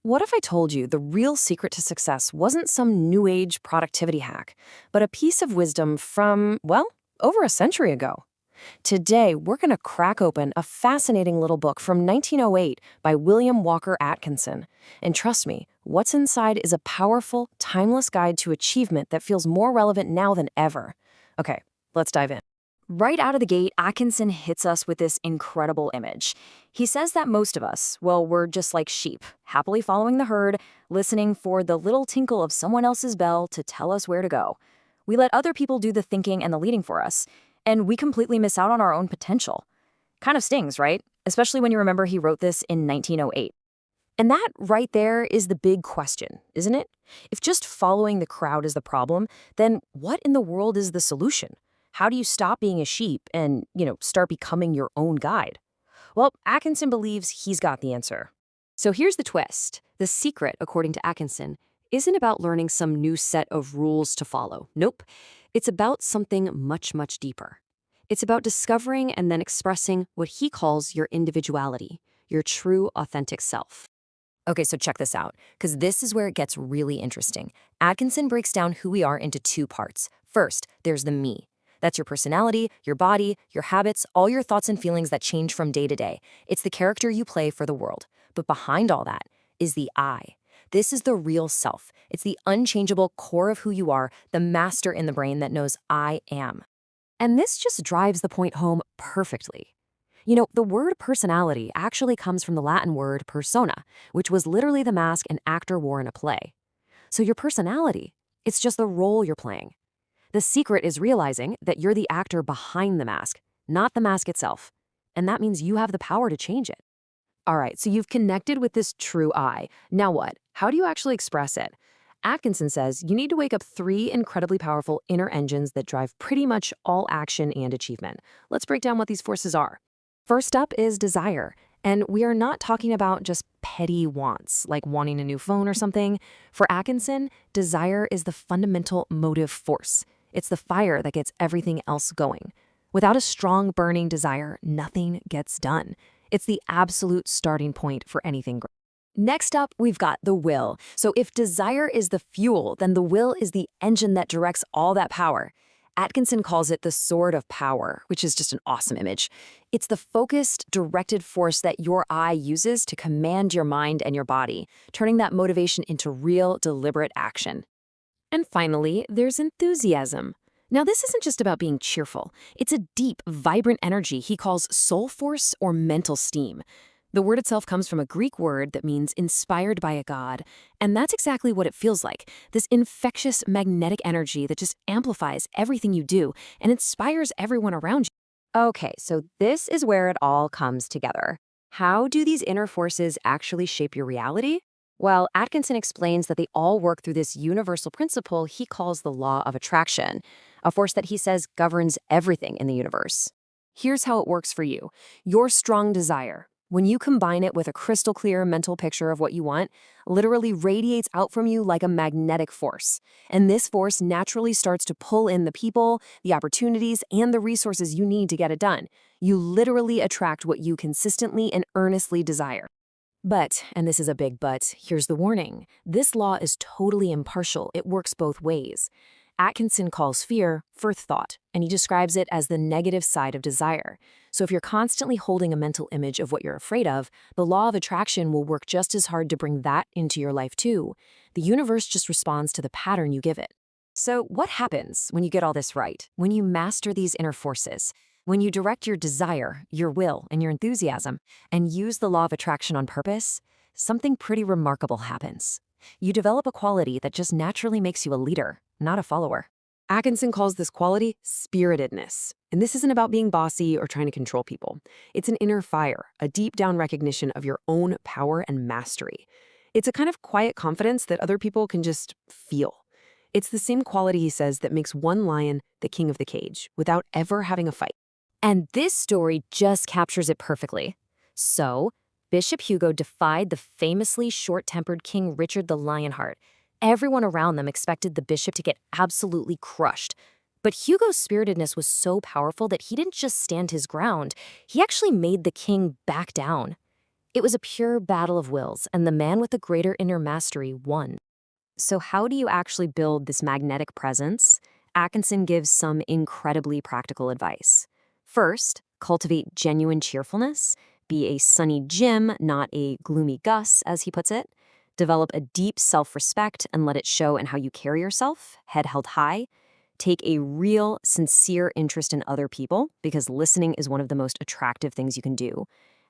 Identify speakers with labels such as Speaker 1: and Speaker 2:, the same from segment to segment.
Speaker 1: What if I told you the real secret to success wasn't some new age productivity hack, but a piece of wisdom from, well, over a century ago? Today, we're going to crack open a fascinating little book from 1908 by William Walker Atkinson. And trust me, what's inside is a powerful, timeless guide to achievement that feels more relevant now than ever. Okay, let's dive in. Right out of the gate, Atkinson hits us with this incredible image. He says that most of us, well, we're just like sheep, happily following the herd, listening for the little tinkle of someone else's bell to tell us where to go. We let other people do the thinking and the leading for us, and we completely miss out on our own potential. Kind of stings, right? Especially when you remember he wrote this in 1908. And that right there is the big question, isn't it? If just following the crowd is the problem, then what in the world is the solution? How do you stop being a sheep and, start becoming your own guide? Well, Atkinson believes he's got the answer. So here's the twist. The secret, according to Atkinson, isn't about learning some new set of rules to follow. Nope. It's about something much, much deeper. It's about discovering and then expressing what he calls your individuality, your true, authentic self. Okay, so check this out, because this is where it gets really interesting. Atkinson breaks down who we are into two parts. First, there's the me. That's your personality, your body, your habits, all your thoughts and feelings that change from day to day. It's the character you play for the world. But behind all that is the I. This is the real self. It's the unchangeable core of who you are, the master in the brain that knows I am. And this just drives the point home perfectly. The word personality actually comes from the Latin word persona, which was literally the mask an actor wore in a play. So your personality, it's just the role you're playing. The secret is realizing that you're the actor behind the mask, not the mask itself. And that means you have the power to change it. All right, so you've connected with this true I. Now what? How do you actually express it? Atkinson says you need to wake up three incredibly powerful inner engines that drive pretty much all action and achievement. Let's break down what these forces are. First up is desire. And we are not talking about just petty wants, like wanting a new phone or something. For Atkinson, desire is the fundamental motive force. It's the fire that gets everything else going. Without a strong, burning desire, nothing gets done. It's the absolute starting point for anything great. Next up, we've got the will. So if desire is the fuel, then the will is the engine that directs all that power. Atkinson calls it the sword of power, which is just an awesome image. It's the focused, directed force that your eye uses to command your mind and your body, turning that motivation into real, deliberate action. And finally, there's enthusiasm. Now, this isn't just about being cheerful. It's a deep, vibrant energy he calls soul force or mental steam. The word itself comes from a Greek word that means inspired by a god, and that's exactly what it feels like, this infectious, magnetic energy that just amplifies everything you do and inspires everyone around you. Okay, so this is where it all comes together. How do these inner forces actually shape your reality? Well, Atkinson explains that they all work through this universal principle he calls the law of attraction, a force that he says governs everything in the universe. Here's how it works for you. Your strong desire, when you combine it with a crystal clear mental picture of what you want, literally radiates out from you like a magnetic force. And this force naturally starts to pull in the people, the opportunities, and the resources you need to get it done. You literally attract what you consistently and earnestly desire. But, and this is a big but, here's the warning. This law is totally impartial. It works both ways. Atkinson calls fear first thought, and he describes it as the negative side of desire. So if you're constantly holding a mental image of what you're afraid of, the law of attraction will work just as hard to bring that into your life too. The universe just responds to the pattern you give it. So what happens when you get all this right? When you master these inner forces? When you direct your desire, your will, and your enthusiasm, and use the law of attraction on purpose, something pretty remarkable happens. You develop a quality that just naturally makes you a leader, not a follower. Atkinson calls this quality spiritedness. And this isn't about being bossy or trying to control people. It's an inner fire, a deep down recognition of your own power and mastery. It's a kind of quiet confidence that other people can just feel. It's the same quality, he says, that makes one lion the king of the cage without ever having a fight. And this story just captures it perfectly. So, Bishop Hugo defied the famously short-tempered King Richard the Lionheart. Everyone around them expected the bishop to get absolutely crushed. But Hugo's spiritedness was so powerful that he didn't just stand his ground, he actually made the king back down. It was a pure battle of wills, and the man with the greater inner mastery won. So, how do you actually build this magnetic presence? Atkinson gives some incredibly practical advice. First, cultivate genuine cheerfulness. Be a sunny Jim, not a gloomy Gus, as he puts it. Develop a deep self respect and let it show in how you carry yourself, head held high. Take a real, sincere interest in other people, because listening is one of the most attractive things you can do.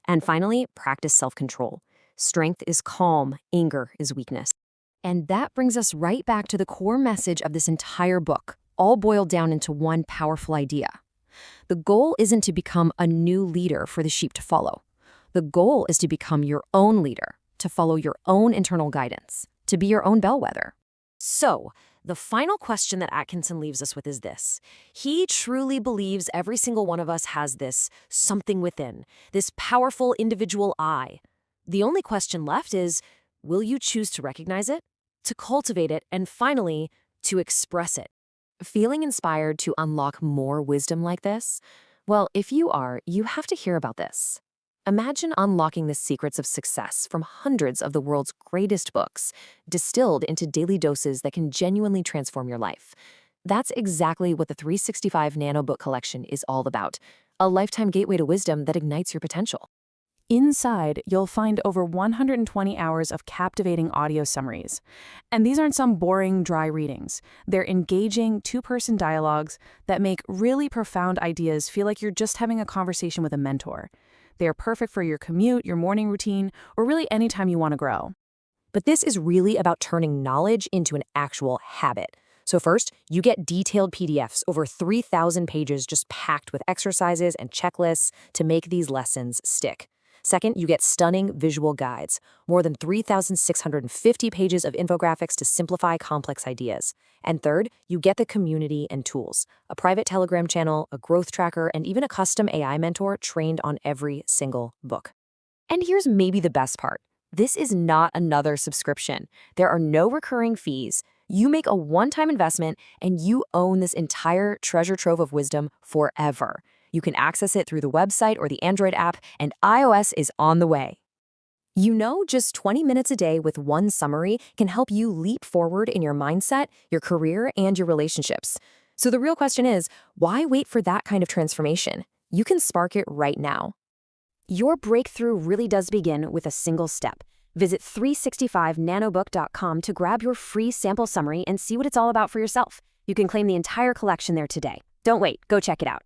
Speaker 1: And finally, practice self control. Strength is calm, anger is weakness. And that brings us right back to the core message of this entire book, all boiled down into one powerful idea. The goal isn't to become a new leader for the sheep to follow. The goal is to become your own leader, to follow your own internal guidance, to be your own bellwether. So, the final question that Atkinson leaves us with is this. He truly believes every single one of us has this something within, this powerful individual I. The only question left is, will you choose to recognize it, to cultivate it, and finally, to express it? Feeling inspired to unlock more wisdom like this? Well, if you are, you have to hear about this. Imagine unlocking the secrets of success from hundreds of the world's greatest books, distilled into daily doses that can genuinely transform your life. That's exactly what the 365 Nano Book Collection is all about, a lifetime gateway to wisdom that ignites your potential.
Speaker 2: Inside, you'll find over 120 hours of captivating audio summaries. And these aren't some boring, dry readings. They're engaging, two-person dialogues that make really profound ideas feel like you're just having a conversation with a mentor. They are perfect for your commute, your morning routine, or really any time you want to grow.
Speaker 1: But this is really about turning knowledge into an actual habit. So first, you get detailed PDFs, over 3,000 pages just packed with exercises and checklists to make these lessons stick. Second, you get stunning visual guides, more than 3,650 pages of infographics to simplify complex ideas. And third, you get the community and tools, a private Telegram channel, a growth tracker, and even a custom AI mentor trained on every single book. And here's maybe the best part. This is not another subscription. There are no recurring fees. You make a one-time investment, and you own this entire treasure trove of wisdom forever. You can access it through the website or the Android app, and iOS is on the way. You know, just 20 minutes a day with one summary can help you leap forward in your mindset, your career, and your relationships. So the real question is, why wait for that kind of transformation? You can spark it right now. Your breakthrough really does begin with a single step. Visit 365nanobook.com to grab your free sample summary and see what it's all about for yourself. You can claim the entire collection there today. Don't wait, go check it out.